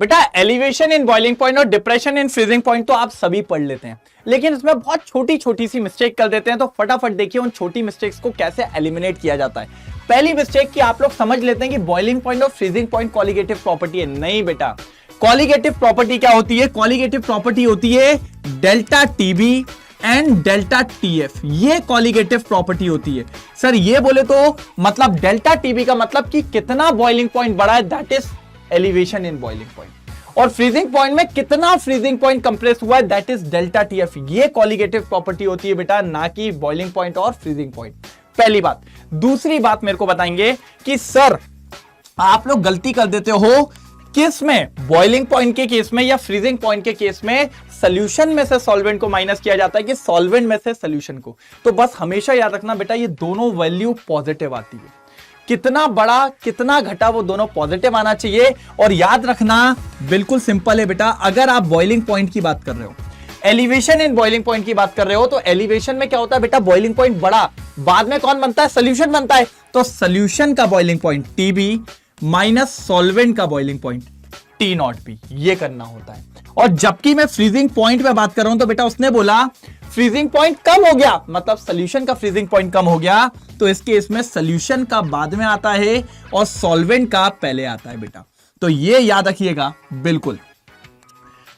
बेटा elevation in boiling point और depression in freezing point तो आप सभी पढ़ लेते हैं, लेकिन इसमें बहुत छोटी छोटी सी मिस्टेक कर देते हैं। तो फटाफट देखिए उन छोटी मिस्टेक्स को कैसे एलिमिनेट किया जाता है। पहली मिस्टेक की आप लोग समझ लेते हैं कि बॉइलिंग पॉइंट और फ्रीजिंग पॉइंट कॉलिगेटिव प्रॉपर्टी है। नहीं बेटा, कॉलिगेटिव प्रॉपर्टी क्या होती है? कॉलिगेटिव प्रॉपर्टी होती है delta TB and delta TF, ये कॉलिगेटिव प्रॉपर्टी होती है। सर ये बोले तो मतलब डेल्टा टीबी का मतलब कि कितना बॉइलिंग पॉइंट बढ़ा है, that is elevation in boiling point, और फ्रीजिंग पॉइंट में कितना फ्रीजिंग पॉइंट कंप्रेस हुआ है, दैट इज डेल्टा टीएफ। ये कॉलिगेटिव प्रॉपर्टी होती है बेटा, ना कि बॉइलिंग पॉइंट और फ्रीजिंग पॉइंट। पहली बात। दूसरी बात मेरे को बताएंगे कि सर आप लोग गलती कर देते हो किस में, बॉइलिंग पॉइंट के केस में या फ्रीजिंग पॉइंट के केस में सॉल्यूशन में से सॉल्वेंट को माइनस किया जाता है कि सॉल्वेंट में से सॉल्यूशन को। तो बस हमेशा याद रखना बेटा, ये दोनों वैल्यू पॉजिटिव आती है। कितना बड़ा कितना घटा वो दोनों पॉजिटिव आना चाहिए। और याद रखना बिल्कुल सिंपल है बेटा, अगर आप बॉइलिंग पॉइंट की बात कर रहे हो, एलिवेशन इन बॉइलिंग पॉइंट की बात कर रहे हो, तो एलिवेशन में क्या होता है बेटा, बॉइलिंग पॉइंट बड़ा, बाद में कौन बनता है, सोल्यूशन बनता है। तो सोल्यूशन का boiling point T B minus solvent का boiling point T naught B, ये करना होता है। और जबकि मैं फ्रीजिंग पॉइंट पे बात कर रहा हूं तो बेटा उसने बोला फ्रीजिंग पॉइंट कम हो गया, मतलब सोल्यूशन का फ्रीजिंग पॉइंट कम हो गया, तो इस केस में सोल्यूशन का बाद में आता है और सॉल्वेंट का पहले आता है बेटा। तो ये याद रखिएगा बिल्कुल।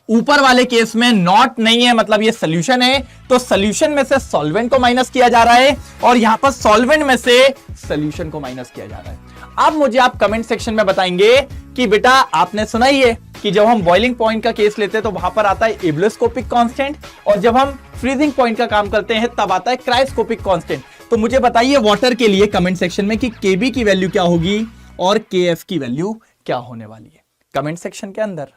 ऊपर वाले केस में नॉट नहीं है, मतलब ये सोल्यूशन है, तो सोल्यूशन में से सॉल्वेंट को माइनस किया जा रहा है और यहां पर सॉल्वेंट में से सोल्यूशन को माइनस किया जा रहा है। अब मुझे आप कमेंट सेक्शन में बताएंगे कि बेटा आपने सुना ही है कि जब हम बॉइलिंग पॉइंट का केस लेते हैं तो वहां पर आता है इब्लोस्कोपिक कांस्टेंट, और जब हम फ्रीजिंग पॉइंट का काम करते हैं तब आता है क्रायोस्कोपिक कांस्टेंट। तो मुझे बताइए वाटर के लिए कमेंट सेक्शन में कि केबी की वैल्यू क्या होगी और केएफ की वैल्यू क्या होने वाली है, कमेंट सेक्शन के अंदर।